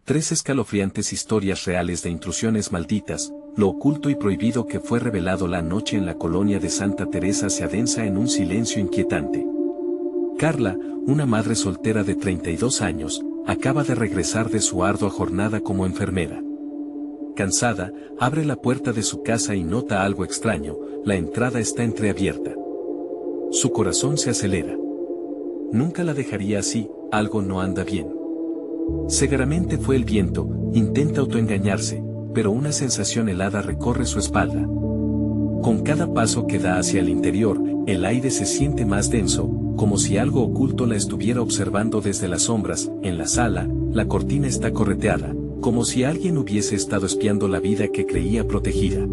3 escalofriantes historias reales de intrusiones malditas, lo oculto y prohibido que fue revelado la noche en la colonia de Santa Teresa se adensa en un silencio inquietante. Carla, una madre soltera de 32 años, acaba de regresar de su ardua jornada como enfermera. Cansada, abre la puerta de su casa y nota algo extraño, la entrada está entreabierta. Su corazón se acelera. Nunca la dejaría así, algo no anda bien. Seguramente fue el viento, intenta autoengañarse, pero una sensación helada recorre su espalda. Con cada paso que da hacia el interior, el aire se siente más denso, como si algo oculto la estuviera observando desde las sombras. En la sala, la cortina está correteada, como si alguien hubiese estado espiando la vida que creía protegida.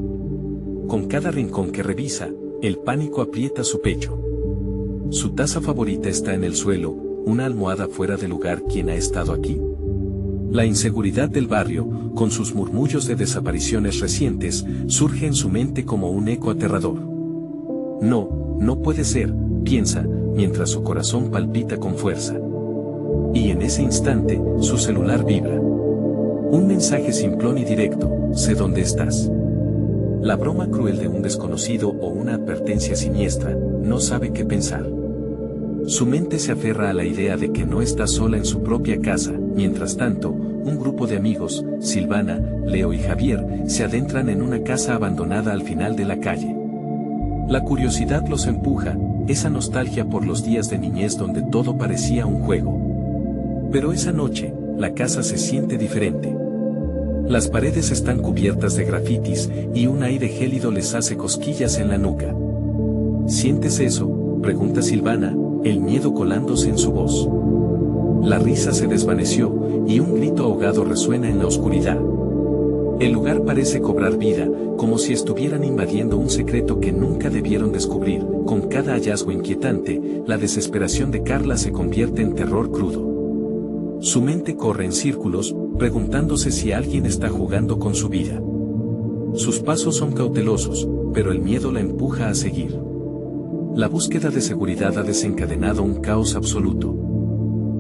Con cada rincón que revisa, el pánico aprieta su pecho. Su taza favorita está en el suelo, una almohada fuera de lugar. ¿Quién ha estado aquí? La inseguridad del barrio, con sus murmullos de desapariciones recientes, surge en su mente como un eco aterrador. No, no puede ser, piensa, mientras su corazón palpita con fuerza. Y en ese instante, su celular vibra. Un mensaje simplón y directo: sé dónde estás. La broma cruel de un desconocido o una advertencia siniestra, no sabe qué pensar. Su mente se aferra a la idea de que no está sola en su propia casa. Mientras tanto, un grupo de amigos, Silvana, Leo y Javier, se adentran en una casa abandonada al final de la calle. La curiosidad los empuja, esa nostalgia por los días de niñez donde todo parecía un juego. Pero esa noche, la casa se siente diferente. Las paredes están cubiertas de grafitis, y un aire gélido les hace cosquillas en la nuca. ¿Sientes eso?, pregunta Silvana, el miedo colándose en su voz. La risa se desvaneció, y un grito ahogado resuena en la oscuridad. El lugar parece cobrar vida, como si estuvieran invadiendo un secreto que nunca debieron descubrir. Con cada hallazgo inquietante, la desesperación de Carla se convierte en terror crudo. Su mente corre en círculos, preguntándose si alguien está jugando con su vida. Sus pasos son cautelosos, pero el miedo la empuja a seguir. La búsqueda de seguridad ha desencadenado un caos absoluto.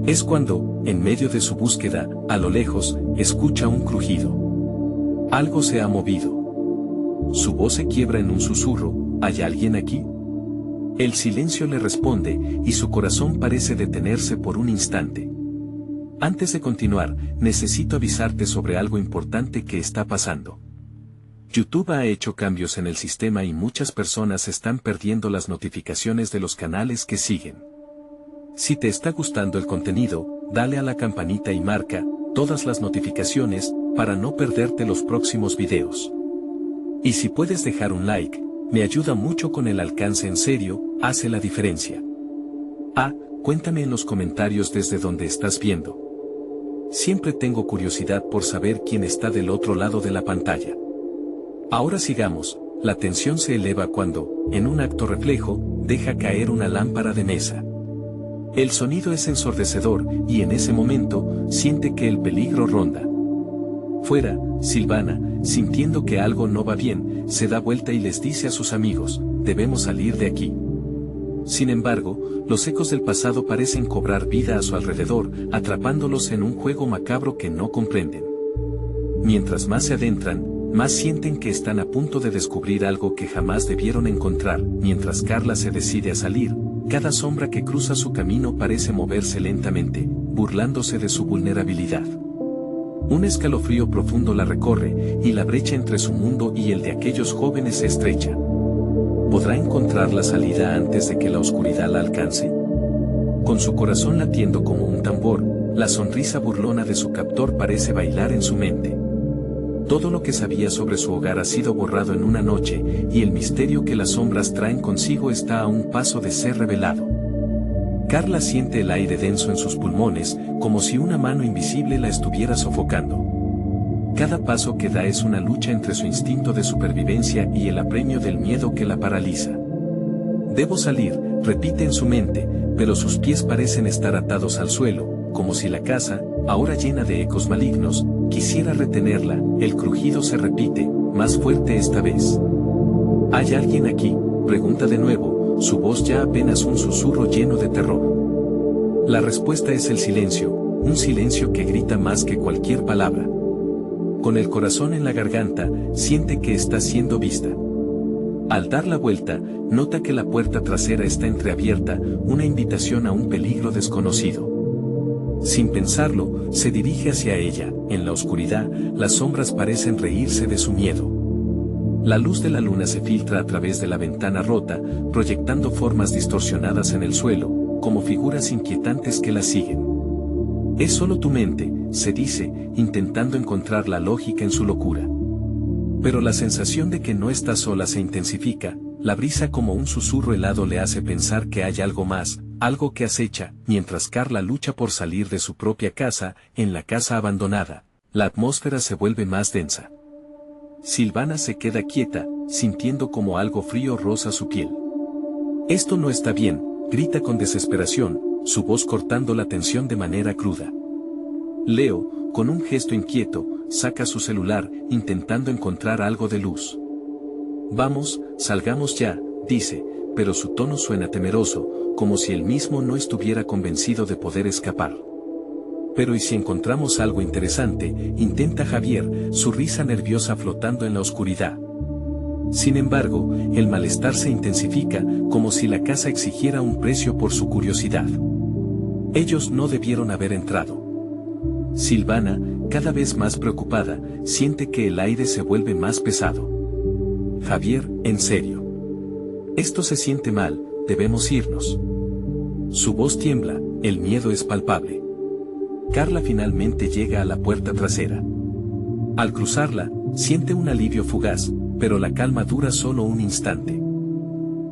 Es cuando, en medio de su búsqueda, a lo lejos, escucha un crujido. Algo se ha movido. Su voz se quiebra en un susurro: ¿hay alguien aquí? El silencio le responde, y su corazón parece detenerse por un instante. Antes de continuar, necesito avisarte sobre algo importante que está pasando. YouTube ha hecho cambios en el sistema y muchas personas están perdiendo las notificaciones de los canales que siguen. Si te está gustando el contenido, dale a la campanita y marca todas las notificaciones para no perderte los próximos videos. Y si puedes dejar un like, me ayuda mucho con el alcance. En serio, hace la diferencia. Cuéntame en los comentarios desde donde estás viendo. Siempre tengo curiosidad por saber quién está del otro lado de la pantalla. Ahora sigamos. La tensión se eleva cuando, en un acto reflejo, deja caer una lámpara de mesa. El sonido es ensordecedor, y en ese momento, siente que el peligro ronda. Fuera, Silvana, sintiendo que algo no va bien, se da vuelta y les dice a sus amigos: debemos salir de aquí. Sin embargo, los ecos del pasado parecen cobrar vida a su alrededor, atrapándolos en un juego macabro que no comprenden. Mientras más se adentran, más sienten que están a punto de descubrir algo que jamás debieron encontrar. Mientras Carla se decide a salir, cada sombra que cruza su camino parece moverse lentamente, burlándose de su vulnerabilidad. Un escalofrío profundo la recorre, y la brecha entre su mundo y el de aquellos jóvenes se estrecha. ¿Podrá encontrar la salida antes de que la oscuridad la alcance? Con su corazón latiendo como un tambor, la sonrisa burlona de su captor parece bailar en su mente. Todo lo que sabía sobre su hogar ha sido borrado en una noche, y el misterio que las sombras traen consigo está a un paso de ser revelado. Carla siente el aire denso en sus pulmones, como si una mano invisible la estuviera sofocando. Cada paso que da es una lucha entre su instinto de supervivencia y el apremio del miedo que la paraliza. Debo salir, repite en su mente, pero sus pies parecen estar atados al suelo, como si la casa, ahora llena de ecos malignos, quisiera retenerla. El crujido se repite, más fuerte esta vez. ¿Hay alguien aquí?, pregunta de nuevo, su voz ya apenas un susurro lleno de terror. La respuesta es el silencio, un silencio que grita más que cualquier palabra. Con el corazón en la garganta, siente que está siendo vista. Al dar la vuelta, nota que la puerta trasera está entreabierta, una invitación a un peligro desconocido. Sin pensarlo, se dirige hacia ella. En la oscuridad, las sombras parecen reírse de su miedo. La luz de la luna se filtra a través de la ventana rota, proyectando formas distorsionadas en el suelo, como figuras inquietantes que la siguen. Es solo tu mente, se dice, intentando encontrar la lógica en su locura. Pero la sensación de que no está sola se intensifica, la brisa como un susurro helado le hace pensar que hay algo más, algo que acecha, mientras Carla lucha por salir de su propia casa, en la casa abandonada, la atmósfera se vuelve más densa. Silvana se queda quieta, sintiendo como algo frío roza su piel. Esto no está bien, grita con desesperación, su voz cortando la tensión de manera cruda. Leo, con un gesto inquieto, saca su celular, intentando encontrar algo de luz. Vamos, salgamos ya, dice, pero su tono suena temeroso, como si él mismo no estuviera convencido de poder escapar. Pero ¿y si encontramos algo interesante?, intenta Javier, su risa nerviosa flotando en la oscuridad. Sin embargo, el malestar se intensifica, como si la casa exigiera un precio por su curiosidad. Ellos no debieron haber entrado. Silvana, cada vez más preocupada, siente que el aire se vuelve más pesado. Javier, en serio. Esto se siente mal, debemos irnos. Su voz tiembla, el miedo es palpable. Carla finalmente llega a la puerta trasera. Al cruzarla, siente un alivio fugaz, pero la calma dura solo un instante.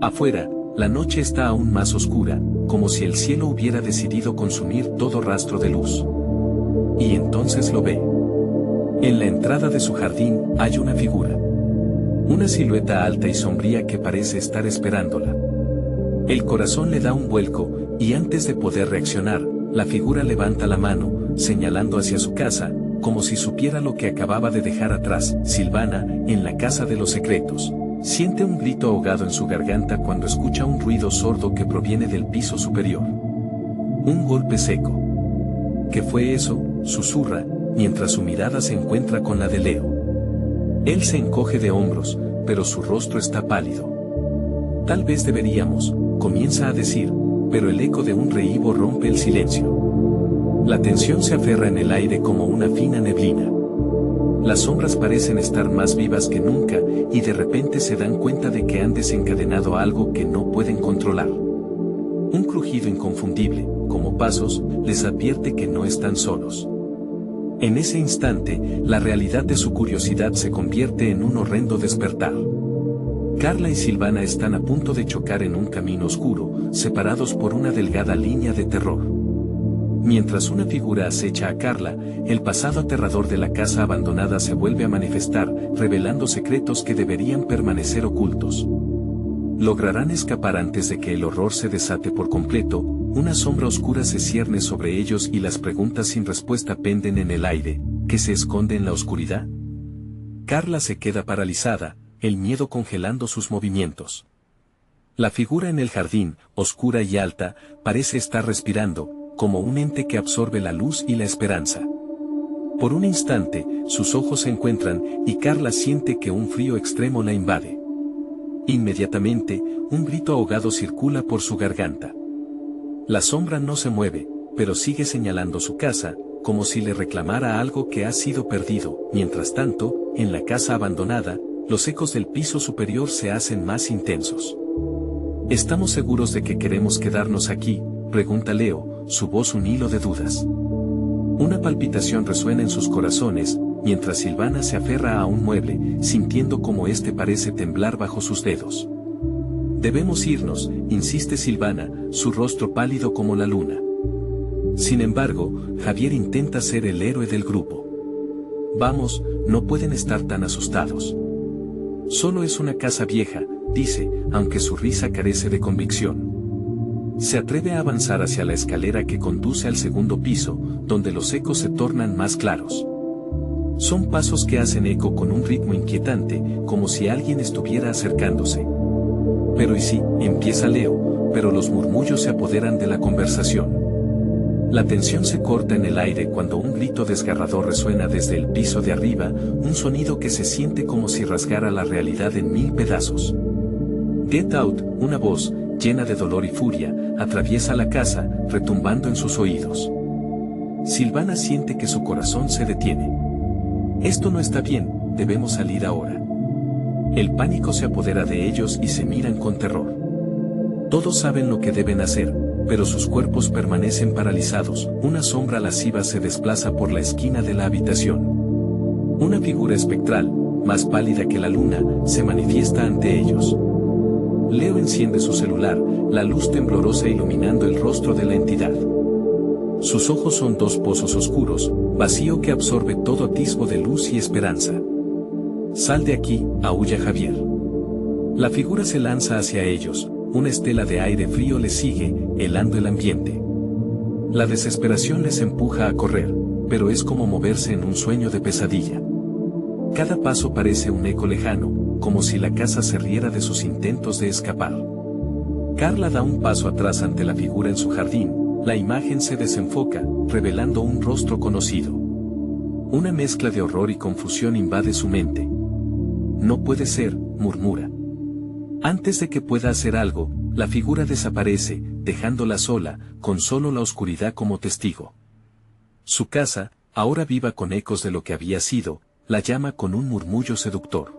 Afuera, la noche está aún más oscura, como si el cielo hubiera decidido consumir todo rastro de luz. Y entonces lo ve. En la entrada de su jardín hay una figura. Una silueta alta y sombría que parece estar esperándola. El corazón le da un vuelco, y antes de poder reaccionar, la figura levanta la mano, señalando hacia su casa, como si supiera lo que acababa de dejar atrás. Silvana, en la casa de los secretos, siente un grito ahogado en su garganta cuando escucha un ruido sordo que proviene del piso superior. Un golpe seco. ¿Qué fue eso?, susurra, mientras su mirada se encuentra con la de Leo. Él se encoge de hombros, pero su rostro está pálido. Tal vez deberíamos, comienza a decir, pero el eco de un reíbo rompe el silencio. La tensión se aferra en el aire como una fina neblina. Las sombras parecen estar más vivas que nunca, y de repente se dan cuenta de que han desencadenado algo que no pueden controlar. Un crujido inconfundible, como pasos, les advierte que no están solos. En ese instante, la realidad de su curiosidad se convierte en un horrendo despertar. Carla y Silvana están a punto de chocar en un camino oscuro, separados por una delgada línea de terror. Mientras una figura acecha a Carla, el pasado aterrador de la casa abandonada se vuelve a manifestar, revelando secretos que deberían permanecer ocultos. ¿Lograrán escapar antes de que el horror se desate por completo? Una sombra oscura se cierne sobre ellos y las preguntas sin respuesta penden en el aire. ¿Qué se esconde en la oscuridad? Carla se queda paralizada, el miedo congelando sus movimientos. La figura en el jardín, oscura y alta, parece estar respirando, como un ente que absorbe la luz y la esperanza. Por un instante, sus ojos se encuentran, y Carla siente que un frío extremo la invade. Inmediatamente, un grito ahogado circula por su garganta. La sombra no se mueve, pero sigue señalando su casa, como si le reclamara algo que ha sido perdido. Mientras tanto, en la casa abandonada, los ecos del piso superior se hacen más intensos. ¿Estamos seguros de que queremos quedarnos aquí?, pregunta Leo, su voz un hilo de dudas. Una palpitación resuena en sus corazones, mientras Silvana se aferra a un mueble, sintiendo como éste parece temblar bajo sus dedos. Debemos irnos, insiste Silvana, su rostro pálido como la luna. Sin embargo, Javier intenta ser el héroe del grupo. Vamos, no pueden estar tan asustados. Solo es una casa vieja, dice, aunque su risa carece de convicción. Se atreve a avanzar hacia la escalera que conduce al segundo piso, donde los ecos se tornan más claros. Son pasos que hacen eco con un ritmo inquietante, como si alguien estuviera acercándose. Pero ¿y si?, empieza Leo, pero los murmullos se apoderan de la conversación. La tensión se corta en el aire cuando un grito desgarrador resuena desde el piso de arriba, un sonido que se siente como si rasgara la realidad en mil pedazos. Get out, una voz, llena de dolor y furia, atraviesa la casa, retumbando en sus oídos. Silvana siente que su corazón se detiene. Esto no está bien, debemos salir ahora. El pánico se apodera de ellos y se miran con terror. Todos saben lo que deben hacer, pero sus cuerpos permanecen paralizados. Una sombra lasciva se desplaza por la esquina de la habitación. Una figura espectral, más pálida que la luna, se manifiesta ante ellos. Leo enciende su celular, la luz temblorosa iluminando el rostro de la entidad. Sus ojos son dos pozos oscuros, vacío que absorbe todo atisbo de luz y esperanza. «Sal de aquí», aúlla Javier. La figura se lanza hacia ellos, una estela de aire frío les sigue, helando el ambiente. La desesperación les empuja a correr, pero es como moverse en un sueño de pesadilla. Cada paso parece un eco lejano, como si la casa se riera de sus intentos de escapar. Carla da un paso atrás ante la figura en su jardín, la imagen se desenfoca, revelando un rostro conocido. Una mezcla de horror y confusión invade su mente. «No puede ser», murmura. Antes de que pueda hacer algo, la figura desaparece, dejándola sola, con solo la oscuridad como testigo. Su casa, ahora viva con ecos de lo que había sido, la llama con un murmullo seductor.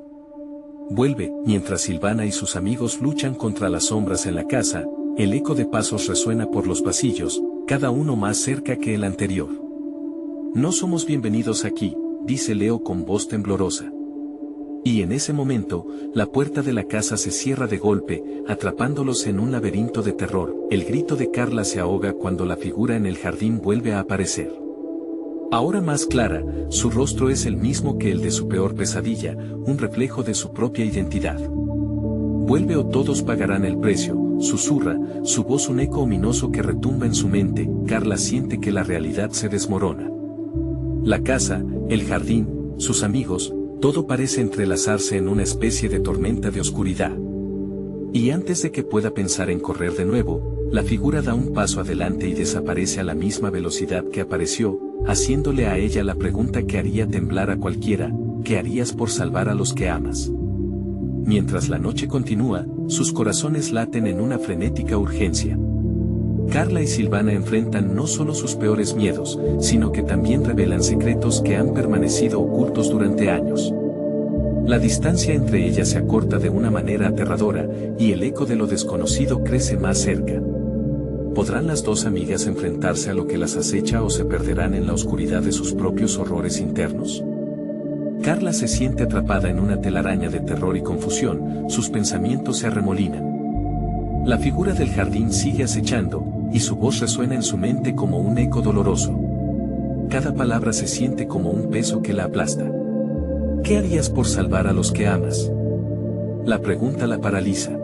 Vuelve, mientras Silvana y sus amigos luchan contra las sombras en la casa, el eco de pasos resuena por los pasillos, cada uno más cerca que el anterior. «No somos bienvenidos aquí», dice Leo con voz temblorosa. Y en ese momento, la puerta de la casa se cierra de golpe, atrapándolos en un laberinto de terror. El grito de Carla se ahoga cuando la figura en el jardín vuelve a aparecer. Ahora más clara, su rostro es el mismo que el de su peor pesadilla, un reflejo de su propia identidad. «Vuelve o todos pagarán el precio», susurra, su voz un eco ominoso que retumba en su mente. Carla siente que la realidad se desmorona. La casa, el jardín, sus amigos, todo parece entrelazarse en una especie de tormenta de oscuridad. Y antes de que pueda pensar en correr de nuevo, la figura da un paso adelante y desaparece a la misma velocidad que apareció, haciéndole a ella la pregunta que haría temblar a cualquiera: ¿qué harías por salvar a los que amas? Mientras la noche continúa, sus corazones laten en una frenética urgencia. Carla y Silvana enfrentan no solo sus peores miedos, sino que también revelan secretos que han permanecido ocultos durante años. La distancia entre ellas se acorta de una manera aterradora, y el eco de lo desconocido crece más cerca. ¿Podrán las dos amigas enfrentarse a lo que las acecha o se perderán en la oscuridad de sus propios horrores internos? Carla se siente atrapada en una telaraña de terror y confusión, sus pensamientos se arremolinan. La figura del jardín sigue acechando, y su voz resuena en su mente como un eco doloroso. Cada palabra se siente como un peso que la aplasta. ¿Qué harías por salvar a los que amas? La pregunta la paraliza.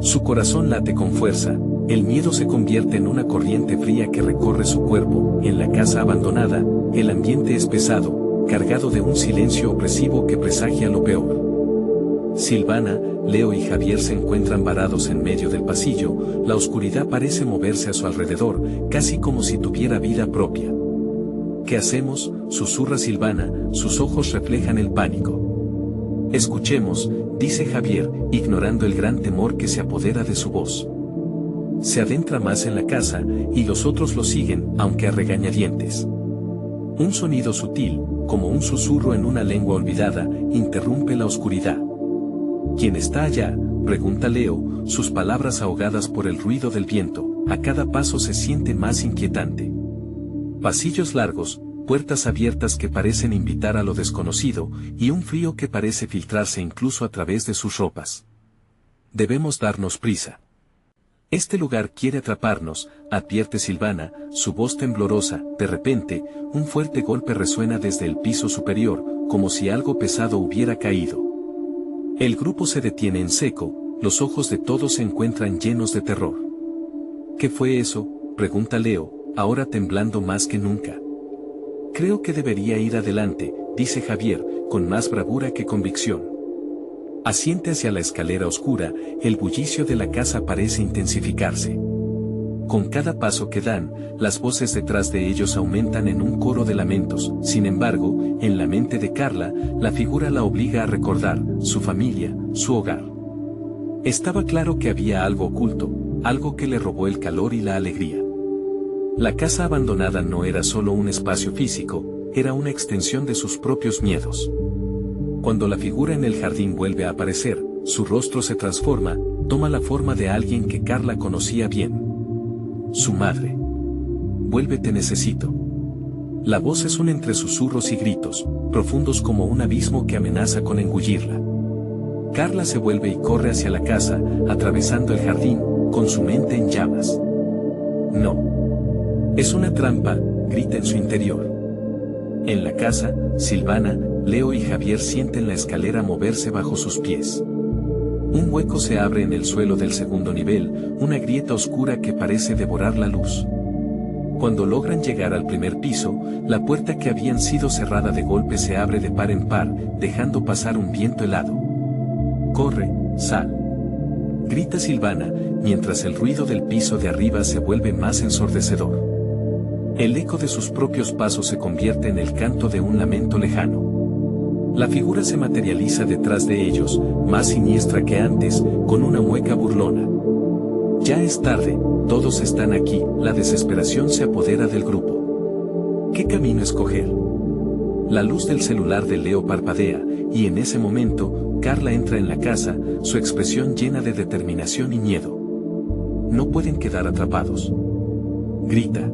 Su corazón late con fuerza, el miedo se convierte en una corriente fría que recorre su cuerpo. En la casa abandonada, el ambiente es pesado, cargado de un silencio opresivo que presagia lo peor. Silvana, Leo y Javier se encuentran varados en medio del pasillo, la oscuridad parece moverse a su alrededor, casi como si tuviera vida propia. ¿Qué hacemos?, susurra Silvana, sus ojos reflejan el pánico. Escuchemos, dice Javier, ignorando el gran temor que se apodera de su voz. Se adentra más en la casa, y los otros lo siguen, aunque a regañadientes. Un sonido sutil, como un susurro en una lengua olvidada, interrumpe la oscuridad. ¿Quién está allá?, pregunta Leo, sus palabras ahogadas por el ruido del viento. A cada paso se siente más inquietante. Pasillos largos, puertas abiertas que parecen invitar a lo desconocido, y un frío que parece filtrarse incluso a través de sus ropas. Debemos darnos prisa. Este lugar quiere atraparnos, advierte Silvana, su voz temblorosa. De repente, un fuerte golpe resuena desde el piso superior, como si algo pesado hubiera caído. El grupo se detiene en seco, los ojos de todos se encuentran llenos de terror. ¿Qué fue eso?, pregunta Leo, ahora temblando más que nunca. Creo que debería ir adelante, dice Javier, con más bravura que convicción. Asiente hacia la escalera oscura, el bullicio de la casa parece intensificarse. Con cada paso que dan, las voces detrás de ellos aumentan en un coro de lamentos. Sin embargo, en la mente de Carla, la figura la obliga a recordar su familia, su hogar. Estaba claro que había algo oculto, algo que le robó el calor y la alegría. La casa abandonada no era solo un espacio físico, era una extensión de sus propios miedos. Cuando la figura en el jardín vuelve a aparecer, su rostro se transforma, toma la forma de alguien que Carla conocía bien. Su madre. Vuelve, te necesito. La voz es un entre susurros y gritos, profundos como un abismo que amenaza con engullirla. Carla se vuelve y corre hacia la casa, atravesando el jardín, con su mente en llamas. No. Es una trampa, grita en su interior. En la casa, Silvana, Leo y Javier sienten la escalera moverse bajo sus pies. Un hueco se abre en el suelo del segundo nivel, una grieta oscura que parece devorar la luz. Cuando logran llegar al primer piso, la puerta que habían sido cerrada de golpe se abre de par en par, dejando pasar un viento helado. Corre, sal. Grita Silvana, mientras el ruido del piso de arriba se vuelve más ensordecedor. El eco de sus propios pasos se convierte en el canto de un lamento lejano. La figura se materializa detrás de ellos, más siniestra que antes, con una mueca burlona. Ya es tarde, todos están aquí, la desesperación se apodera del grupo. ¿Qué camino escoger? La luz del celular de Leo parpadea, y en ese momento, Carla entra en la casa, su expresión llena de determinación y miedo. No pueden quedar atrapados. Grita.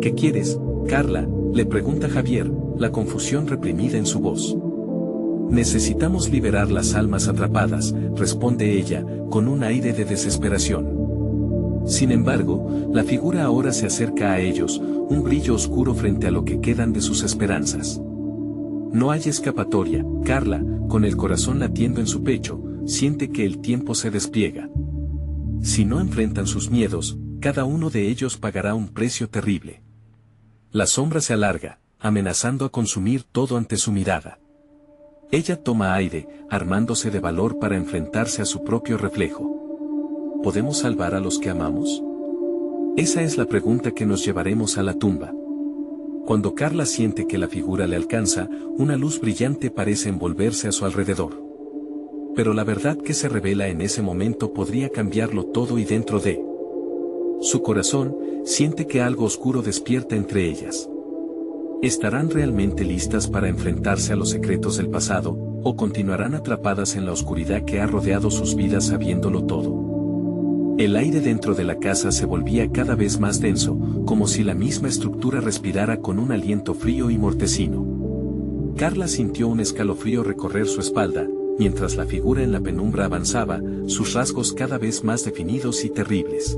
¿Qué quieres, Carla?, le pregunta Javier, la confusión reprimida en su voz. Necesitamos liberar las almas atrapadas, responde ella, con un aire de desesperación. Sin embargo, la figura ahora se acerca a ellos, un brillo oscuro frente a lo que quedan de sus esperanzas. No hay escapatoria. Carla, con el corazón latiendo en su pecho, siente que el tiempo se despliega. Si no enfrentan sus miedos, cada uno de ellos pagará un precio terrible. La sombra se alarga, amenazando a consumir todo ante su mirada. Ella toma aire, armándose de valor para enfrentarse a su propio reflejo. ¿Podemos salvar a los que amamos? Esa es la pregunta que nos llevaremos a la tumba. Cuando Carla siente que la figura le alcanza, una luz brillante parece envolverse a su alrededor. Pero la verdad que se revela en ese momento podría cambiarlo todo y dentro de su corazón, siente que algo oscuro despierta entre ellas. ¿Estarán realmente listas para enfrentarse a los secretos del pasado, o continuarán atrapadas en la oscuridad que ha rodeado sus vidas sabiéndolo todo? El aire dentro de la casa se volvía cada vez más denso, como si la misma estructura respirara con un aliento frío y mortecino. Carla sintió un escalofrío recorrer su espalda, mientras la figura en la penumbra avanzaba, sus rasgos cada vez más definidos y terribles.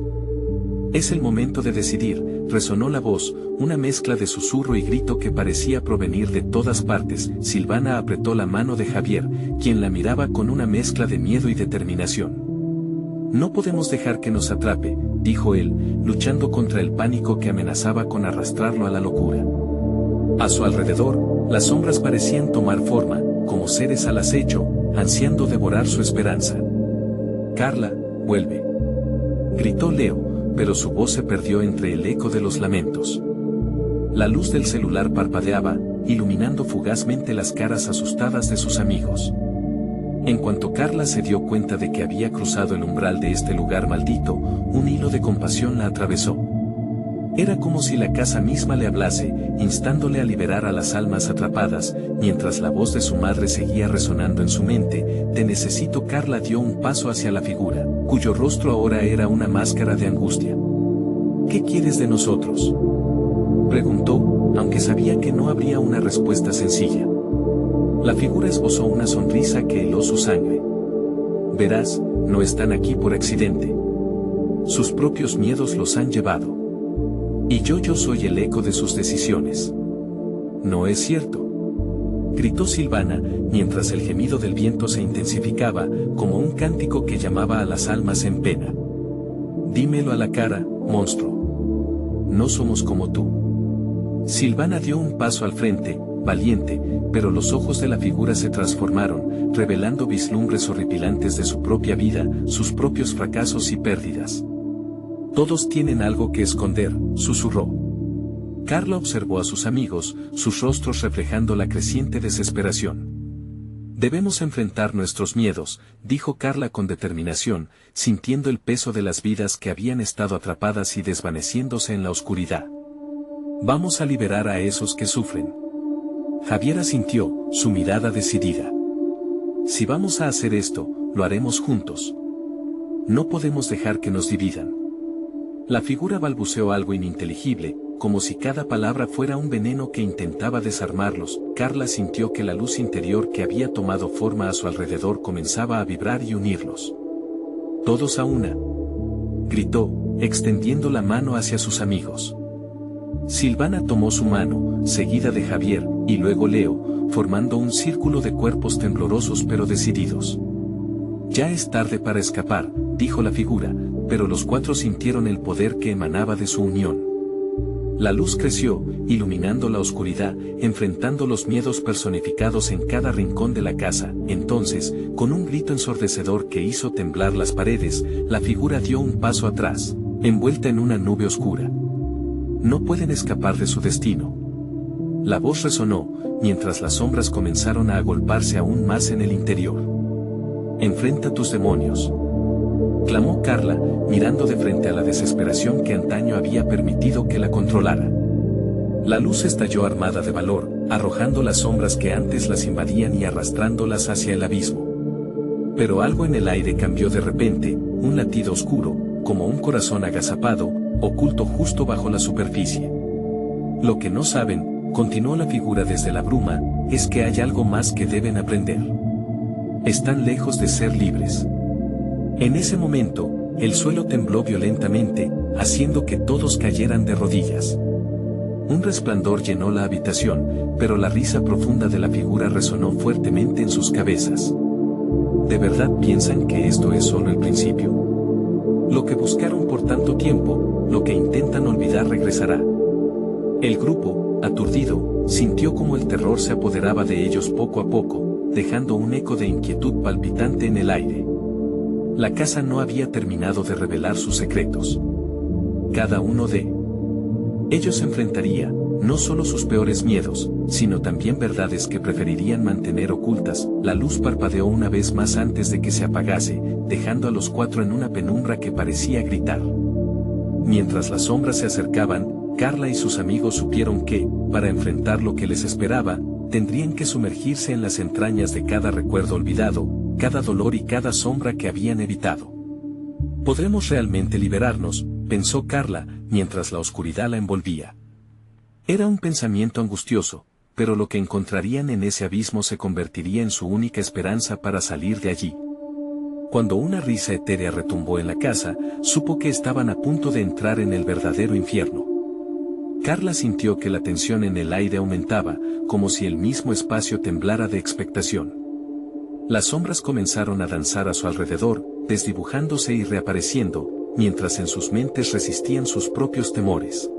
Es el momento de decidir, resonó la voz, una mezcla de susurro y grito que parecía provenir de todas partes. Silvana apretó la mano de Javier, quien la miraba con una mezcla de miedo y determinación. No podemos dejar que nos atrape, dijo él, luchando contra el pánico que amenazaba con arrastrarlo a la locura. A su alrededor, las sombras parecían tomar forma, como seres al acecho, ansiando devorar su esperanza. Carla, vuelve. Gritó Leo, pero su voz se perdió entre el eco de los lamentos. La luz del celular parpadeaba, iluminando fugazmente las caras asustadas de sus amigos. En cuanto Carla se dio cuenta de que había cruzado el umbral de este lugar maldito, un hilo de compasión la atravesó. Era como si la casa misma le hablase, instándole a liberar a las almas atrapadas, mientras la voz de su madre seguía resonando en su mente. Te necesito. Carla dio un paso hacia la figura, cuyo rostro ahora era una máscara de angustia. ¿Qué quieres de nosotros?, preguntó, aunque sabía que no habría una respuesta sencilla. La figura esbozó una sonrisa que heló su sangre. Verás, no están aquí por accidente. Sus propios miedos los han llevado. Y yo soy el eco de sus decisiones. ¿No es cierto?, gritó Silvana, mientras el gemido del viento se intensificaba, como un cántico que llamaba a las almas en pena. Dímelo a la cara, monstruo. No somos como tú. Silvana dio un paso al frente, valiente, pero los ojos de la figura se transformaron, revelando vislumbres horripilantes de su propia vida, sus propios fracasos y pérdidas. Todos tienen algo que esconder, susurró. Carla observó a sus amigos, sus rostros reflejando la creciente desesperación. Debemos enfrentar nuestros miedos, dijo Carla con determinación, sintiendo el peso de las vidas que habían estado atrapadas y desvaneciéndose en la oscuridad. Vamos a liberar a esos que sufren. Javier asintió, su mirada decidida. Si vamos a hacer esto, lo haremos juntos. No podemos dejar que nos dividan. La figura balbuceó algo ininteligible, como si cada palabra fuera un veneno que intentaba desarmarlos. Carla sintió que la luz interior que había tomado forma a su alrededor comenzaba a vibrar y unirlos. Todos a una, gritó, extendiendo la mano hacia sus amigos. Silvana tomó su mano, seguida de Javier, y luego Leo, formando un círculo de cuerpos temblorosos pero decididos. Ya es tarde para escapar, dijo la figura, pero los cuatro sintieron el poder que emanaba de su unión. La luz creció, iluminando la oscuridad, enfrentando los miedos personificados en cada rincón de la casa. Entonces, con un grito ensordecedor que hizo temblar las paredes, la figura dio un paso atrás, envuelta en una nube oscura. No pueden escapar de su destino. La voz resonó, mientras las sombras comenzaron a agolparse aún más en el interior. Enfrenta tus demonios, clamó Carla, mirando de frente a la desesperación que antaño había permitido que la controlara. La luz estalló armada de valor, arrojando las sombras que antes las invadían y arrastrándolas hacia el abismo. Pero algo en el aire cambió de repente, un latido oscuro, como un corazón agazapado, oculto justo bajo la superficie. Lo que no saben, continuó la figura desde la bruma, es que hay algo más que deben aprender. Están lejos de ser libres. En ese momento, el suelo tembló violentamente, haciendo que todos cayeran de rodillas. Un resplandor llenó la habitación, pero la risa profunda de la figura resonó fuertemente en sus cabezas. ¿De verdad piensan que esto es solo el principio? Lo que buscaron por tanto tiempo, lo que intentan olvidar regresará. El grupo, aturdido, sintió como el terror se apoderaba de ellos poco a poco, dejando un eco de inquietud palpitante en el aire. La casa no había terminado de revelar sus secretos. Cada uno de ellos enfrentaría, no solo sus peores miedos, sino también verdades que preferirían mantener ocultas. La luz parpadeó una vez más antes de que se apagase, dejando a los cuatro en una penumbra que parecía gritar. Mientras las sombras se acercaban, Carla y sus amigos supieron que, para enfrentar lo que les esperaba, tendrían que sumergirse en las entrañas de cada recuerdo olvidado, cada dolor y cada sombra que habían evitado. ¿Podremos realmente liberarnos?, pensó Carla, mientras la oscuridad la envolvía. Era un pensamiento angustioso, pero lo que encontrarían en ese abismo se convertiría en su única esperanza para salir de allí. Cuando una risa etérea retumbó en la casa, supo que estaban a punto de entrar en el verdadero infierno. Carla sintió que la tensión en el aire aumentaba, como si el mismo espacio temblara de expectación. Las sombras comenzaron a danzar a su alrededor, desdibujándose y reapareciendo, mientras en sus mentes resistían sus propios temores.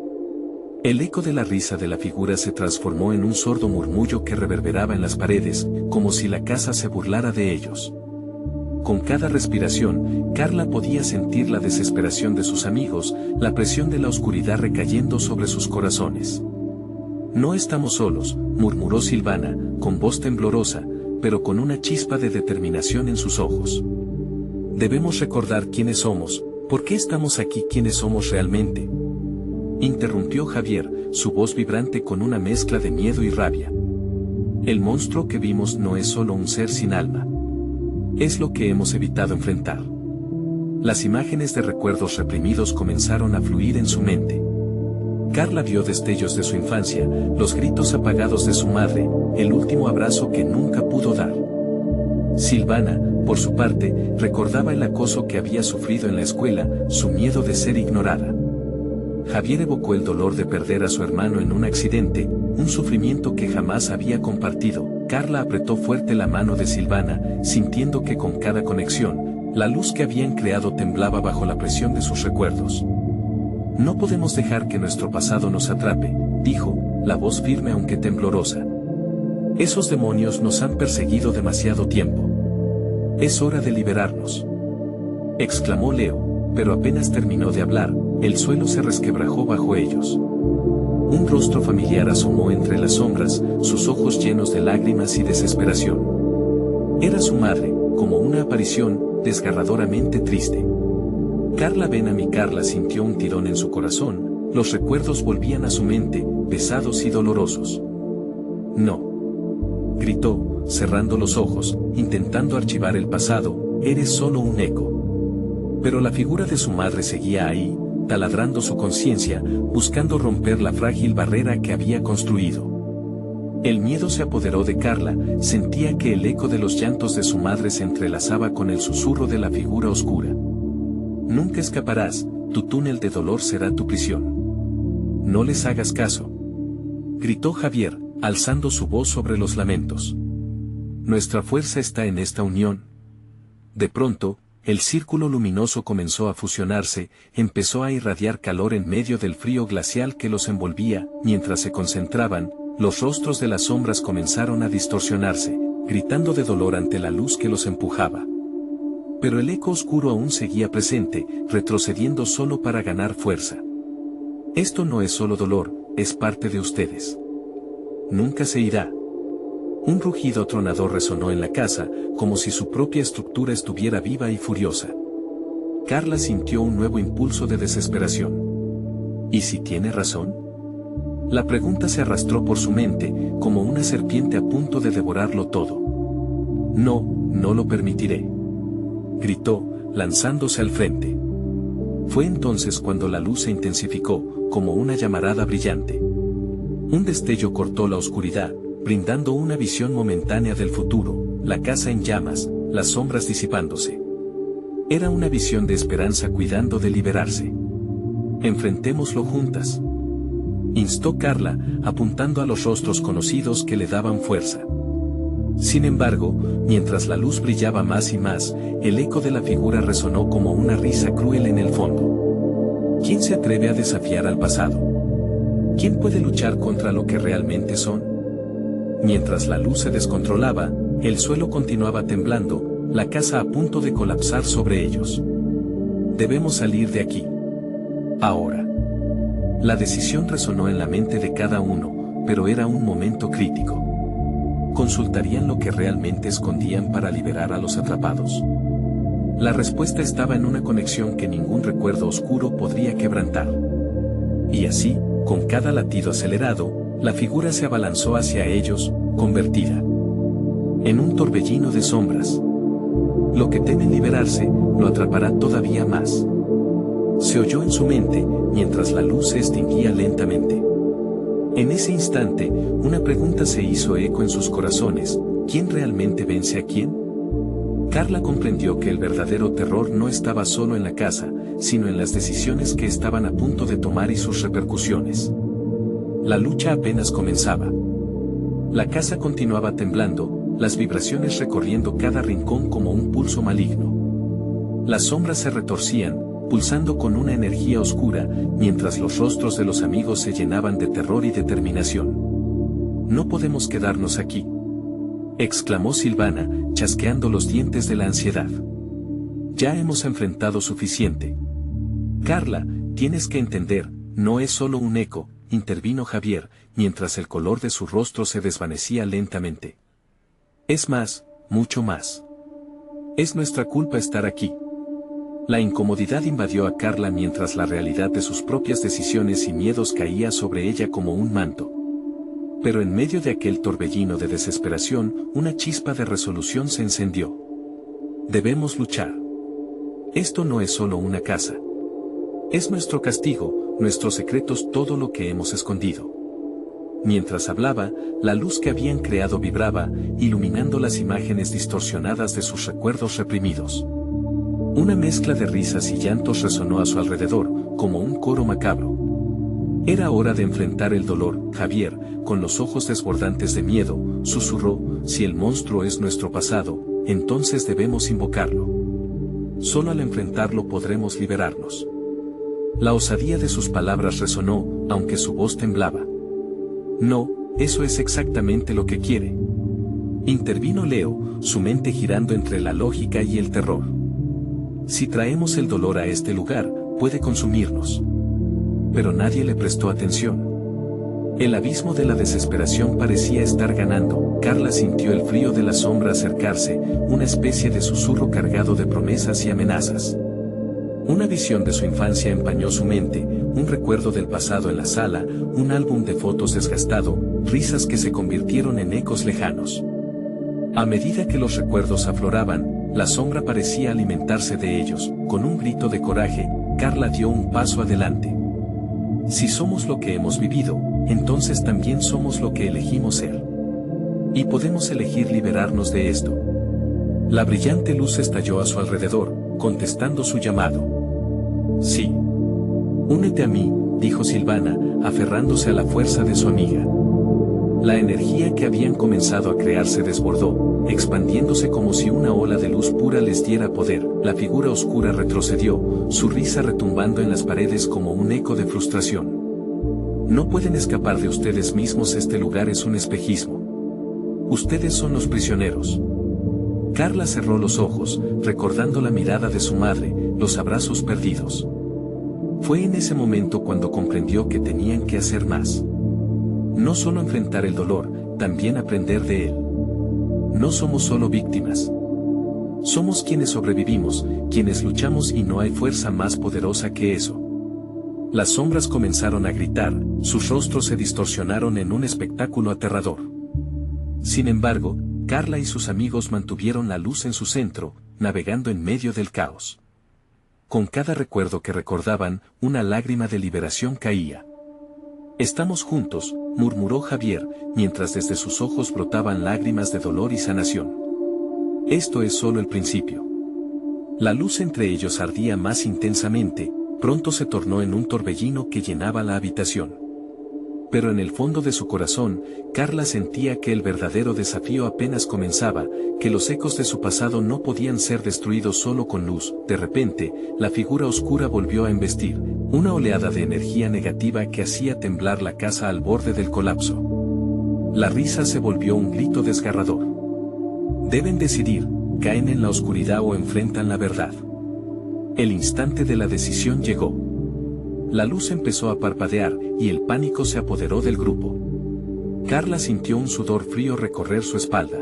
El eco de la risa de la figura se transformó en un sordo murmullo que reverberaba en las paredes, como si la casa se burlara de ellos. Con cada respiración, Carla podía sentir la desesperación de sus amigos, la presión de la oscuridad recayendo sobre sus corazones. No estamos solos, murmuró Silvana, con voz temblorosa, pero con una chispa de determinación en sus ojos. Debemos recordar quiénes somos, por qué estamos aquí, quiénes somos realmente. Interrumpió Javier, su voz vibrante con una mezcla de miedo y rabia. El monstruo que vimos no es solo un ser sin alma. Es lo que hemos evitado enfrentar. Las imágenes de recuerdos reprimidos comenzaron a fluir en su mente. Carla vio destellos de su infancia, los gritos apagados de su madre, el último abrazo que nunca pudo dar. Silvana, por su parte, recordaba el acoso que había sufrido en la escuela, su miedo de ser ignorada. Javier evocó el dolor de perder a su hermano en un accidente, un sufrimiento que jamás había compartido. Carla apretó fuerte la mano de Silvana, sintiendo que con cada conexión, la luz que habían creado temblaba bajo la presión de sus recuerdos. No podemos dejar que nuestro pasado nos atrape, dijo, la voz firme aunque temblorosa. Esos demonios nos han perseguido demasiado tiempo. Es hora de liberarnos. Exclamó Leo, pero apenas terminó de hablar, el suelo se resquebrajó bajo ellos. Un rostro familiar asomó entre las sombras, sus ojos llenos de lágrimas y desesperación. Era su madre, como una aparición, desgarradoramente triste. Carla Benham y Carla sintió un tirón en su corazón, los recuerdos volvían a su mente, pesados y dolorosos. No. Gritó, cerrando los ojos, intentando archivar el pasado, eres solo un eco. Pero la figura de su madre seguía ahí, taladrando su conciencia, buscando romper la frágil barrera que había construido. El miedo se apoderó de Carla, sentía que el eco de los llantos de su madre se entrelazaba con el susurro de la figura oscura. Nunca escaparás, tu túnel de dolor será tu prisión. No les hagas caso. Gritó Javier, alzando su voz sobre los lamentos. Nuestra fuerza está en esta unión. De pronto, el círculo luminoso comenzó a fusionarse, empezó a irradiar calor en medio del frío glacial que los envolvía, mientras se concentraban, los rostros de las sombras comenzaron a distorsionarse, gritando de dolor ante la luz que los empujaba. Pero el eco oscuro aún seguía presente, retrocediendo solo para ganar fuerza. Esto no es solo dolor, es parte de ustedes. Nunca se irá. Un rugido atronador resonó en la casa, como si su propia estructura estuviera viva y furiosa. Carla sintió un nuevo impulso de desesperación. ¿Y si tiene razón? La pregunta se arrastró por su mente, como una serpiente a punto de devorarlo todo. No, no lo permitiré. Gritó, lanzándose al frente. Fue entonces cuando la luz se intensificó, como una llamarada brillante. Un destello cortó la oscuridad, brindando una visión momentánea del futuro, la casa en llamas, las sombras disipándose. Era una visión de esperanza cuidando de liberarse. Enfrentémoslo juntas. Instó Carla, apuntando a los rostros conocidos que le daban fuerza. Sin embargo, mientras la luz brillaba más y más, el eco de la figura resonó como una risa cruel en el fondo. ¿Quién se atreve a desafiar al pasado? ¿Quién puede luchar contra lo que realmente son? Mientras la luz se descontrolaba, el suelo continuaba temblando, la casa a punto de colapsar sobre ellos. Debemos salir de aquí. Ahora. La decisión resonó en la mente de cada uno, pero era un momento crítico. ¿Consultarían lo que realmente escondían para liberar a los atrapados? La respuesta estaba en una conexión que ningún recuerdo oscuro podría quebrantar. Y así, con cada latido acelerado, la figura se abalanzó hacia ellos, convertida en un torbellino de sombras. Lo que teme liberarse, lo atrapará todavía más. Se oyó en su mente, mientras la luz se extinguía lentamente. En ese instante, una pregunta se hizo eco en sus corazones: ¿quién realmente vence a quién? Carla comprendió que el verdadero terror no estaba solo en la casa, sino en las decisiones que estaban a punto de tomar y sus repercusiones. La lucha apenas comenzaba. La casa continuaba temblando, las vibraciones recorriendo cada rincón como un pulso maligno. Las sombras se retorcían, pulsando con una energía oscura, mientras los rostros de los amigos se llenaban de terror y determinación. No podemos quedarnos aquí, exclamó Silvana, chasqueando los dientes de la ansiedad. Ya hemos enfrentado suficiente. Carla, tienes que entender, no es solo un eco, intervino Javier, mientras el color de su rostro se desvanecía lentamente. Es más, mucho más. Es nuestra culpa estar aquí. La incomodidad invadió a Carla mientras la realidad de sus propias decisiones y miedos caía sobre ella como un manto. Pero en medio de aquel torbellino de desesperación, una chispa de resolución se encendió. Debemos luchar. Esto no es solo una casa. Es nuestro castigo, nuestros secretos, todo lo que hemos escondido. Mientras hablaba, la luz que habían creado vibraba, iluminando las imágenes distorsionadas de sus recuerdos reprimidos. Una mezcla de risas y llantos resonó a su alrededor, como un coro macabro. Era hora de enfrentar el dolor. Javier, con los ojos desbordantes de miedo, susurró: si el monstruo es nuestro pasado, entonces debemos invocarlo. Solo al enfrentarlo podremos liberarnos. La osadía de sus palabras resonó, aunque su voz temblaba. No, eso es exactamente lo que quiere. Intervino Leo, su mente girando entre la lógica y el terror. Si traemos el dolor a este lugar, puede consumirnos. pero nadie le prestó atención. El abismo de la desesperación parecía estar ganando. Carla sintió el frío de la sombra acercarse, una especie de susurro cargado de promesas y amenazas. Una visión de su infancia empañó su mente, un recuerdo del pasado en la sala, un álbum de fotos desgastado, risas que se convirtieron en ecos lejanos. A medida que los recuerdos afloraban, la sombra parecía alimentarse de ellos. Con un grito de coraje, Carla dio un paso adelante. Si somos lo que hemos vivido, entonces también somos lo que elegimos ser. Y podemos elegir liberarnos de esto. La brillante luz estalló a su alrededor, contestando su llamado. Sí. Únete a mí, dijo Silvana, aferrándose a la fuerza de su amiga. La energía que habían comenzado a crear se desbordó, expandiéndose como si una ola de luz pura les diera poder. La figura oscura retrocedió, su risa retumbando en las paredes como un eco de frustración. No pueden escapar de ustedes mismos, este lugar es un espejismo. Ustedes son los prisioneros. Carla cerró los ojos, recordando la mirada de su madre, los abrazos perdidos. Fue en ese momento cuando comprendió que tenían que hacer más. No solo enfrentar el dolor, también aprender de él. No somos solo víctimas. Somos quienes sobrevivimos, quienes luchamos, y no hay fuerza más poderosa que eso. Las sombras comenzaron a gritar, sus rostros se distorsionaron en un espectáculo aterrador. Sin embargo, Carla y sus amigos mantuvieron la luz en su centro, navegando en medio del caos. Con cada recuerdo que recordaban, una lágrima de liberación caía. Estamos juntos, murmuró Javier, mientras desde sus ojos brotaban lágrimas de dolor y sanación. Esto es solo el principio. La luz entre ellos ardía más intensamente, pronto se tornó en un torbellino que llenaba la habitación. Pero en el fondo de su corazón, Carla sentía que el verdadero desafío apenas comenzaba, que los ecos de su pasado no podían ser destruidos solo con luz. De repente, la figura oscura volvió a embestir, una oleada de energía negativa que hacía temblar la casa al borde del colapso. La risa se volvió un grito desgarrador. Deben decidir, caen en la oscuridad o enfrentan la verdad. El instante de la decisión llegó. La luz empezó a parpadear, y el pánico se apoderó del grupo. Carla sintió un sudor frío recorrer su espalda.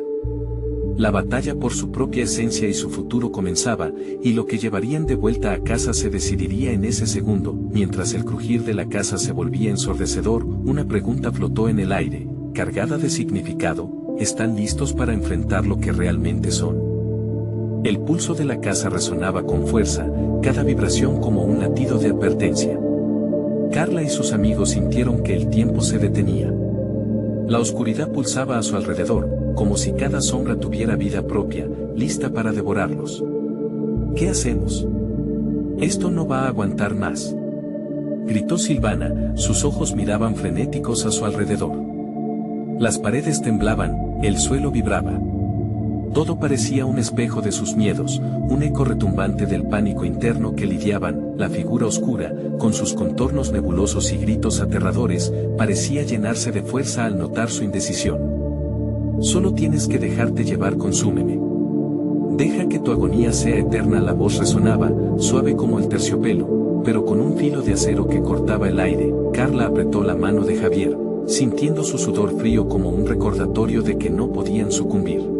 La batalla por su propia esencia y su futuro comenzaba, y lo que llevarían de vuelta a casa se decidiría en ese segundo. Mientras el crujir de la casa se volvía ensordecedor, una pregunta flotó en el aire, cargada de significado: ¿están listos para enfrentar lo que realmente son? El pulso de la casa resonaba con fuerza, cada vibración como un latido de advertencia. Carla y sus amigos sintieron que el tiempo se detenía. La oscuridad pulsaba a su alrededor, como si cada sombra tuviera vida propia, lista para devorarlos. ¿Qué hacemos? Esto no va a aguantar más. Gritó Silvana, sus ojos miraban frenéticos a su alrededor. Las paredes temblaban, el suelo vibraba. Todo parecía un espejo de sus miedos, un eco retumbante del pánico interno que lidiaban. La figura oscura, con sus contornos nebulosos y gritos aterradores, parecía llenarse de fuerza al notar su indecisión. Solo tienes que dejarte llevar, consúmeme. Deja que tu agonía sea eterna. La voz resonaba, suave como el terciopelo, pero con un filo de acero que cortaba el aire. Carla apretó la mano de Javier, sintiendo su sudor frío como un recordatorio de que no podían sucumbir.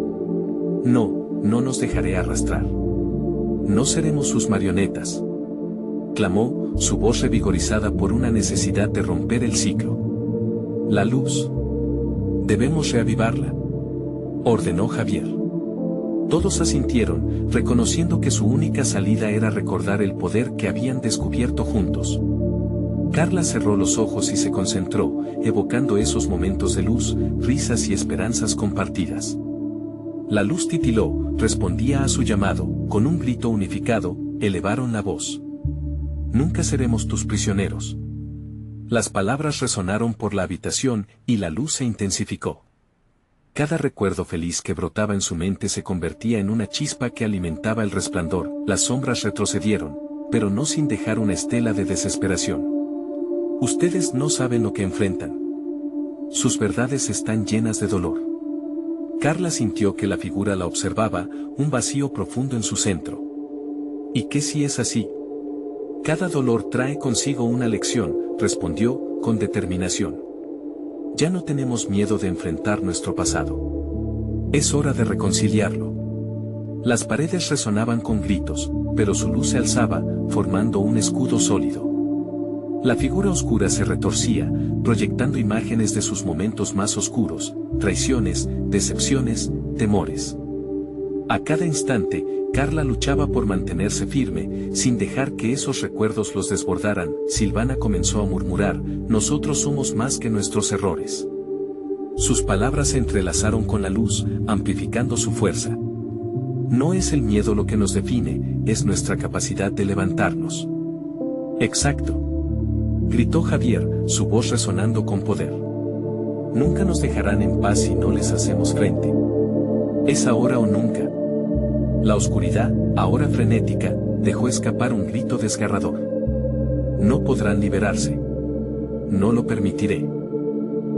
No, no nos dejaré arrastrar. No seremos sus marionetas. Clamó, su voz revigorizada por una necesidad de romper el ciclo. La luz. Debemos reavivarla, ordenó Javier. Todos asintieron, reconociendo que su única salida era recordar el poder que habían descubierto juntos. Carla cerró los ojos y se concentró, evocando esos momentos de luz, risas y esperanzas compartidas. La luz titiló, respondía a su llamado. Con un grito unificado, elevaron la voz. Nunca seremos tus prisioneros. Las palabras resonaron por la habitación, y la luz se intensificó. Cada recuerdo feliz que brotaba en su mente se convertía en una chispa que alimentaba el resplandor. Las sombras retrocedieron, pero no sin dejar una estela de desesperación. Ustedes no saben lo que enfrentan. Sus verdades están llenas de dolor. Carla sintió que la figura la observaba, un vacío profundo en su centro. ¿Y qué si es así? Cada dolor trae consigo una lección, respondió, con determinación. Ya no tenemos miedo de enfrentar nuestro pasado. Es hora de reconciliarlo. Las paredes resonaban con gritos, pero su luz se alzaba, formando un escudo sólido. La figura oscura se retorcía, proyectando imágenes de sus momentos más oscuros, traiciones, decepciones, temores. A cada instante, Carla luchaba por mantenerse firme, sin dejar que esos recuerdos los desbordaran. Silvana comenzó a murmurar, nosotros somos más que nuestros errores. Sus palabras se entrelazaron con la luz, amplificando su fuerza. No es el miedo lo que nos define, es nuestra capacidad de levantarnos. Exacto. Gritó Javier, su voz resonando con poder. Nunca nos dejarán en paz si no les hacemos frente. Es ahora o nunca. La oscuridad, ahora frenética, dejó escapar un grito desgarrador. No podrán liberarse. No lo permitiré.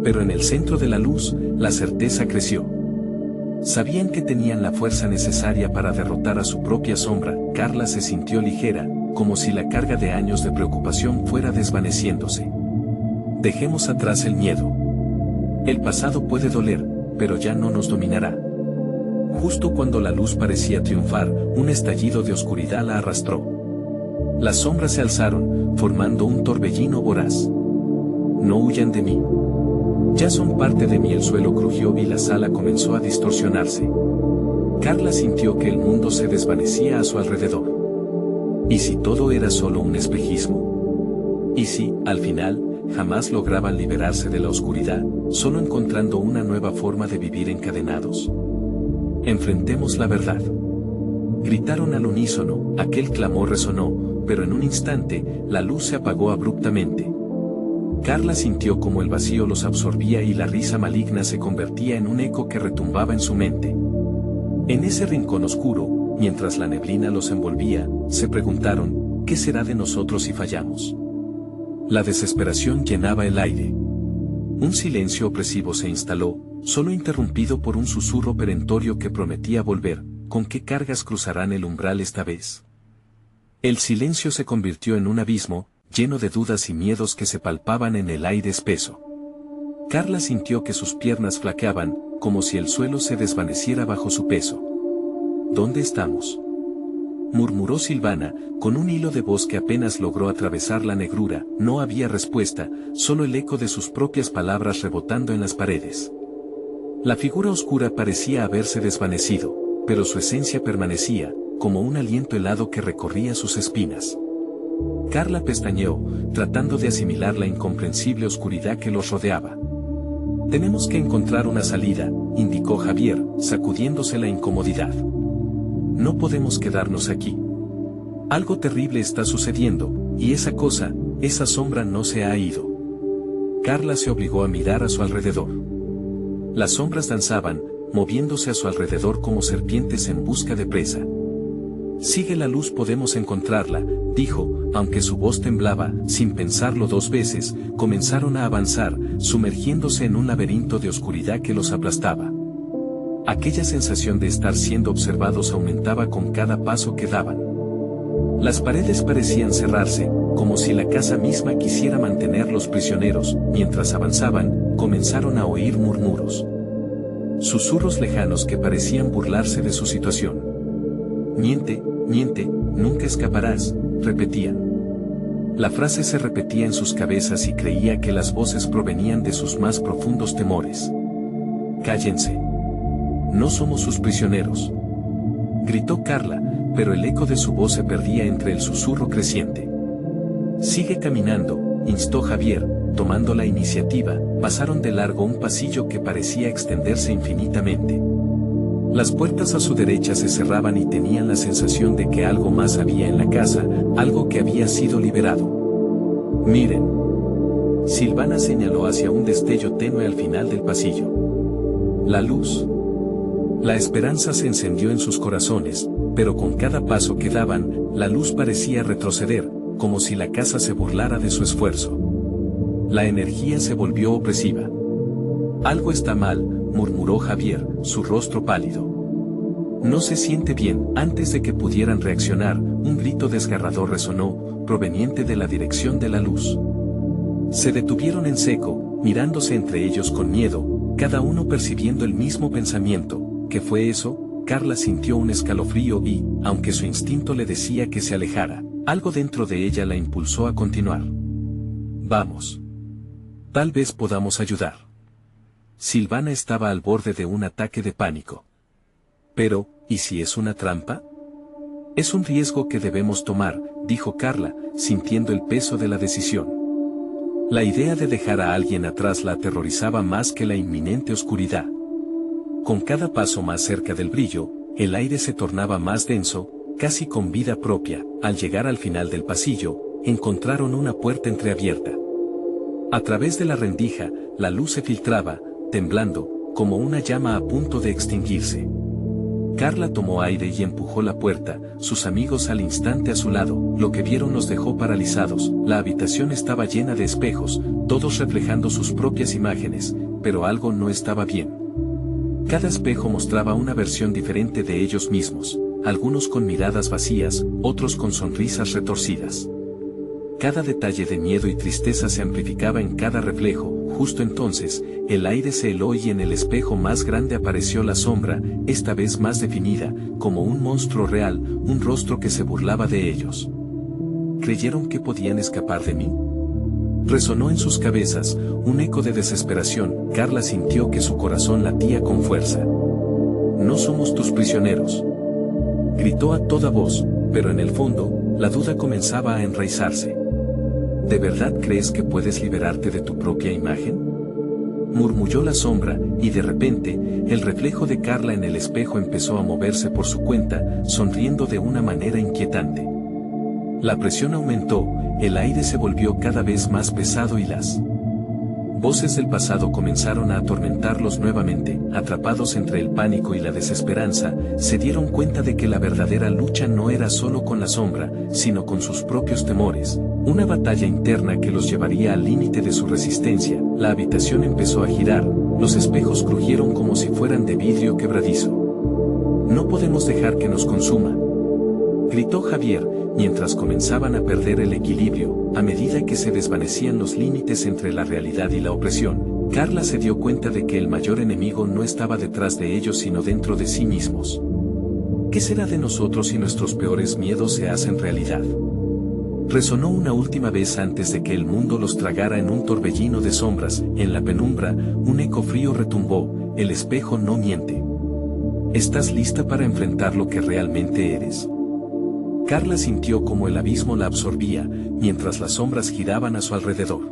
Pero en el centro de la luz, la certeza creció. Sabían que tenían la fuerza necesaria para derrotar a su propia sombra. Carla se sintió ligera, como si la carga de años de preocupación fuera desvaneciéndose. Dejemos atrás el miedo. El pasado puede doler, pero ya no nos dominará. Justo cuando la luz parecía triunfar, un estallido de oscuridad la arrastró. Las sombras se alzaron, formando un torbellino voraz. No huyan de mí. Ya son parte de mí. El suelo crujió y la sala comenzó a distorsionarse. Carla sintió que el mundo se desvanecía a su alrededor. ¿Y si todo era solo un espejismo? ¿Y si, al final, jamás lograban liberarse de la oscuridad, solo encontrando una nueva forma de vivir encadenados? Enfrentemos la verdad. Gritaron al unísono, aquel clamor resonó, pero en un instante, la luz se apagó abruptamente. Carla sintió como el vacío los absorbía y la risa maligna se convertía en un eco que retumbaba en su mente. En ese rincón oscuro, mientras la neblina los envolvía, se preguntaron, ¿qué será de nosotros si fallamos? La desesperación llenaba el aire. Un silencio opresivo se instaló, solo interrumpido por un susurro perentorio que prometía volver. ¿Con qué cargas cruzarán el umbral esta vez? El silencio se convirtió en un abismo, lleno de dudas y miedos que se palpaban en el aire espeso. Carla sintió que sus piernas flaqueaban, como si el suelo se desvaneciera bajo su peso. ¿Dónde estamos?, murmuró Silvana, con un hilo de voz que apenas logró atravesar la negrura. No había respuesta, solo el eco de sus propias palabras rebotando en las paredes. La figura oscura parecía haberse desvanecido, pero su esencia permanecía, como un aliento helado que recorría sus espinas. Carla pestañeó, tratando de asimilar la incomprensible oscuridad que los rodeaba. Tenemos que encontrar una salida, indicó Javier, sacudiéndose la incomodidad. No podemos quedarnos aquí. Algo terrible está sucediendo, y esa cosa, esa sombra no se ha ido. Carla se obligó a mirar a su alrededor. Las sombras danzaban, moviéndose a su alrededor como serpientes en busca de presa. Sigue la luz, podemos encontrarla, dijo, aunque su voz temblaba. Sin pensarlo dos veces, comenzaron a avanzar, sumergiéndose en un laberinto de oscuridad que los aplastaba. Aquella sensación de estar siendo observados aumentaba con cada paso que daban. Las paredes parecían cerrarse, como si la casa misma quisiera mantenerlos prisioneros. Mientras avanzaban, comenzaron a oír murmuros. Susurros lejanos que parecían burlarse de su situación. Miente, miente, nunca escaparás, repetían. La frase se repetía en sus cabezas y creía que las voces provenían de sus más profundos temores. Cállense. No somos sus prisioneros. Gritó Carla, pero el eco de su voz se perdía entre el susurro creciente. Sigue caminando, instó Javier, tomando la iniciativa. Pasaron de largo un pasillo que parecía extenderse infinitamente. Las puertas a su derecha se cerraban y tenían la sensación de que algo más había en la casa, algo que había sido liberado. Miren. Silvana señaló hacia un destello tenue al final del pasillo. La luz. La esperanza se encendió en sus corazones, pero con cada paso que daban, la luz parecía retroceder, como si la casa se burlara de su esfuerzo. La energía se volvió opresiva. Algo está mal, murmuró Javier, su rostro pálido. No se siente bien. Antes de que pudieran reaccionar, un grito desgarrador resonó, proveniente de la dirección de la luz. Se detuvieron en seco, mirándose entre ellos con miedo, cada uno percibiendo el mismo pensamiento. ¿Qué fue eso? Carla sintió un escalofrío y, aunque su instinto le decía que se alejara, algo dentro de ella la impulsó a continuar. Vamos. Tal vez podamos ayudar. Silvana estaba al borde de un ataque de pánico. Pero, ¿y si es una trampa? Es un riesgo que debemos tomar, dijo Carla, sintiendo el peso de la decisión. La idea de dejar a alguien atrás la aterrorizaba más que la inminente oscuridad. Con cada paso más cerca del brillo, el aire se tornaba más denso, casi con vida propia. Al llegar al final del pasillo, encontraron una puerta entreabierta. A través de la rendija, la luz se filtraba, temblando, como una llama a punto de extinguirse. Carla tomó aire y empujó la puerta, sus amigos al instante a su lado. Lo que vieron los dejó paralizados. La habitación estaba llena de espejos, todos reflejando sus propias imágenes, pero algo no estaba bien. Cada espejo mostraba una versión diferente de ellos mismos, algunos con miradas vacías, otros con sonrisas retorcidas. Cada detalle de miedo y tristeza se amplificaba en cada reflejo. Justo entonces, el aire se heló y en el espejo más grande apareció la sombra, esta vez más definida, como un monstruo real, un rostro que se burlaba de ellos. ¿Creyeron que podían escapar de mí? Resonó en sus cabezas, un eco de desesperación. Carla sintió que su corazón latía con fuerza. No somos tus prisioneros. Gritó a toda voz, pero en el fondo, la duda comenzaba a enraizarse. ¿De verdad crees que puedes liberarte de tu propia imagen? Murmulló la sombra, y de repente, el reflejo de Carla en el espejo empezó a moverse por su cuenta, sonriendo de una manera inquietante. La presión aumentó, el aire se volvió cada vez más pesado y las voces del pasado comenzaron a atormentarlos nuevamente. Atrapados entre el pánico y la desesperanza, se dieron cuenta de que la verdadera lucha no era solo con la sombra, sino con sus propios temores, una batalla interna que los llevaría al límite de su resistencia. La habitación empezó a girar, los espejos crujieron como si fueran de vidrio quebradizo. No podemos dejar que nos consuma, gritó Javier, mientras comenzaban a perder el equilibrio. A medida que se desvanecían los límites entre la realidad y la opresión, Carla se dio cuenta de que el mayor enemigo no estaba detrás de ellos sino dentro de sí mismos. ¿Qué será de nosotros si nuestros peores miedos se hacen realidad? Resonó una última vez antes de que el mundo los tragara en un torbellino de sombras. En la penumbra, un eco frío retumbó, el espejo no miente. ¿Estás lista para enfrentar lo que realmente eres? Carla sintió como el abismo la absorbía, mientras las sombras giraban a su alrededor.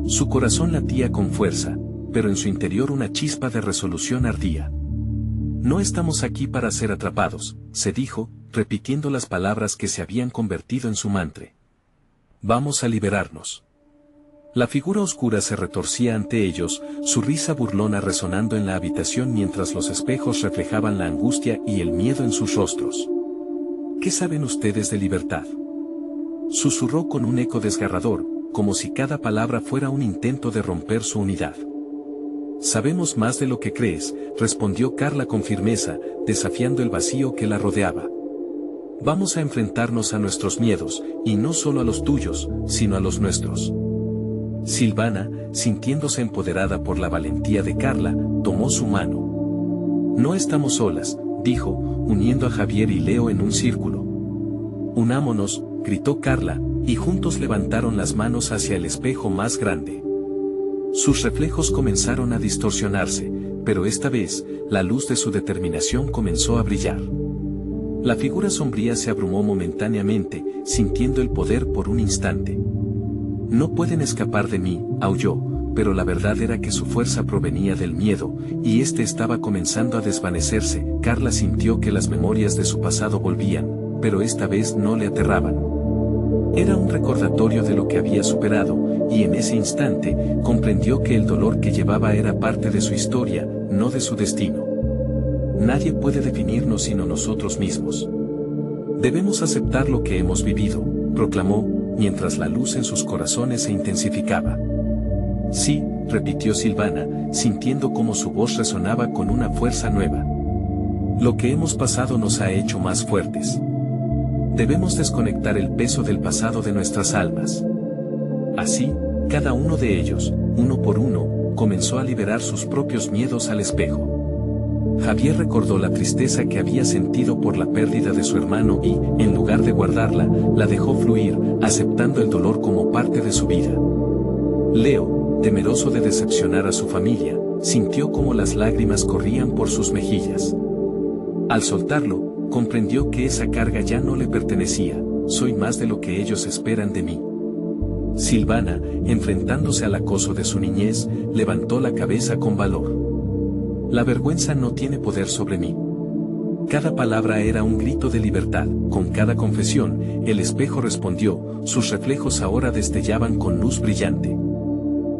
Su corazón latía con fuerza, pero en su interior una chispa de resolución ardía. No estamos aquí para ser atrapados, se dijo, repitiendo las palabras que se habían convertido en su mantra. Vamos a liberarnos. La figura oscura se retorcía ante ellos, su risa burlona resonando en la habitación mientras los espejos reflejaban la angustia y el miedo en sus rostros. ¿Qué saben ustedes de libertad? Susurró con un eco desgarrador, como si cada palabra fuera un intento de romper su unidad. Sabemos más de lo que crees, respondió Carla con firmeza, desafiando el vacío que la rodeaba. Vamos a enfrentarnos a nuestros miedos, y no solo a los tuyos, sino a los nuestros. Silvana, sintiéndose empoderada por la valentía de Carla, tomó su mano. No estamos solas, dijo, uniendo a Javier y Leo en un círculo. Unámonos, gritó Carla, y juntos levantaron las manos hacia el espejo más grande. Sus reflejos comenzaron a distorsionarse, pero esta vez, la luz de su determinación comenzó a brillar. La figura sombría se abrumó momentáneamente, sintiendo el poder por un instante. No pueden escapar de mí, aulló, pero la verdad era que su fuerza provenía del miedo, y este estaba comenzando a desvanecerse. Carla sintió que las memorias de su pasado volvían, pero esta vez no le aterraban. Era un recordatorio de lo que había superado, y en ese instante, comprendió que el dolor que llevaba era parte de su historia, no de su destino. Nadie puede definirnos sino nosotros mismos. Debemos aceptar lo que hemos vivido, proclamó, mientras la luz en sus corazones se intensificaba. Sí, repitió Silvana, sintiendo cómo su voz resonaba con una fuerza nueva. Lo que hemos pasado nos ha hecho más fuertes. Debemos desconectar el peso del pasado de nuestras almas. Así, Cada uno de ellos, uno por uno, comenzó a liberar sus propios miedos al espejo. Javier recordó la tristeza que había sentido por la pérdida de su hermano y, en lugar de guardarla, la dejó fluir, aceptando el dolor como parte de su vida. Leo, temeroso de decepcionar a su familia, sintió como las lágrimas corrían por sus mejillas. Al soltarlo, comprendió que esa carga ya no le pertenecía. Soy más de lo que ellos esperan de mí. Silvana, enfrentándose al acoso de su niñez, levantó la cabeza con valor. La vergüenza no tiene poder sobre mí. Cada palabra era un grito de libertad. Con cada confesión, el espejo respondió, sus reflejos ahora destellaban con luz brillante.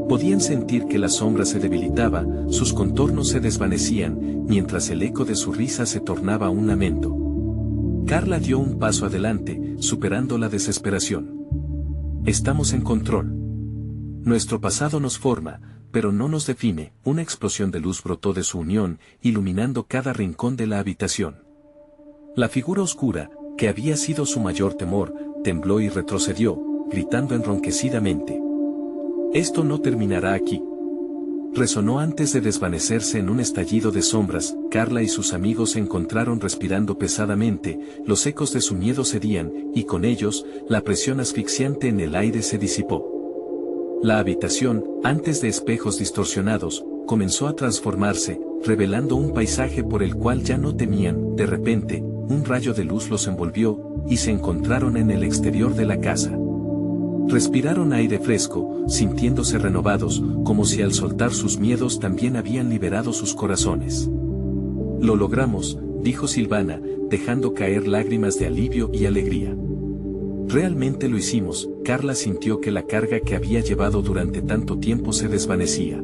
Podían sentir que la sombra se debilitaba, sus contornos se desvanecían, mientras el eco de su risa se tornaba un lamento. Carla dio un paso adelante, superando la desesperación. Estamos en control. Nuestro pasado nos forma, pero no nos define. Una explosión de luz brotó de su unión, iluminando cada rincón de la habitación. La figura oscura, que había sido su mayor temor, tembló y retrocedió, gritando enronquecidamente. Esto no terminará aquí. Resonó antes de desvanecerse en un estallido de sombras. Carla y sus amigos se encontraron respirando pesadamente, los ecos de su miedo cedían, y con ellos, la presión asfixiante en el aire se disipó. La habitación, antes de espejos distorsionados, comenzó a transformarse, revelando un paisaje por el cual ya no temían. De repente, un rayo de luz los envolvió, y se encontraron en el exterior de la casa. Respiraron aire fresco, sintiéndose renovados, como si al soltar sus miedos también habían liberado sus corazones. Lo logramos, dijo Silvana, dejando caer lágrimas de alivio y alegría. Realmente lo hicimos. Carla sintió que la carga que había llevado durante tanto tiempo se desvanecía.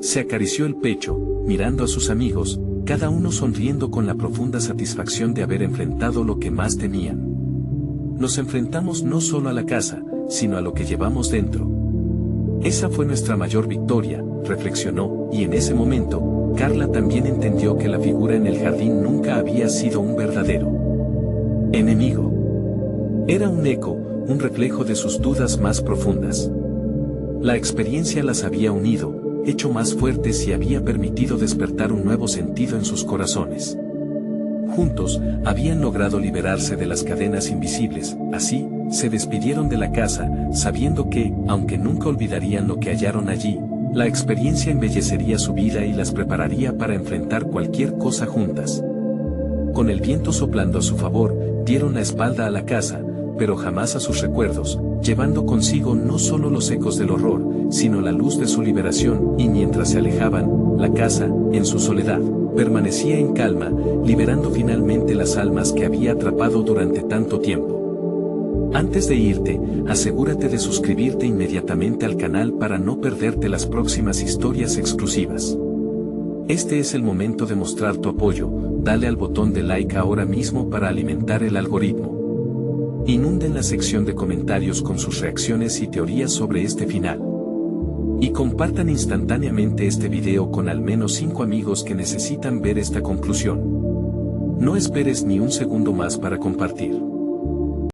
Se acarició el pecho, mirando a sus amigos, cada uno sonriendo con la profunda satisfacción de haber enfrentado lo que más temían. Nos enfrentamos no solo a la casa, sino a lo que llevamos dentro. Esa fue nuestra mayor victoria, reflexionó, y en ese momento, Carla también entendió que la figura en el jardín nunca había sido un verdadero enemigo. Era un eco, un reflejo de sus dudas más profundas. La experiencia las había unido, hecho más fuertes y había permitido despertar un nuevo sentido en sus corazones. Juntos, habían logrado liberarse de las cadenas invisibles. Así, se despidieron de la casa, sabiendo que, aunque nunca olvidarían lo que hallaron allí, la experiencia embellecería su vida y las prepararía para enfrentar cualquier cosa juntas. Con el viento soplando a su favor, dieron la espalda a la casa, pero jamás a sus recuerdos, llevando consigo no solo los ecos del horror, sino la luz de su liberación, y mientras se alejaban, la casa, en su soledad, permanecía en calma, liberando finalmente las almas que había atrapado durante tanto tiempo. Antes de irte, asegúrate de suscribirte inmediatamente al canal para no perderte las próximas historias exclusivas. Este es el momento de mostrar tu apoyo. Dale al botón de like ahora mismo para alimentar el algoritmo. Inunden la sección de comentarios con sus reacciones y teorías sobre este final. Y compartan instantáneamente este video con al menos 5 amigos que necesitan ver esta conclusión. No esperes ni un segundo más para compartir.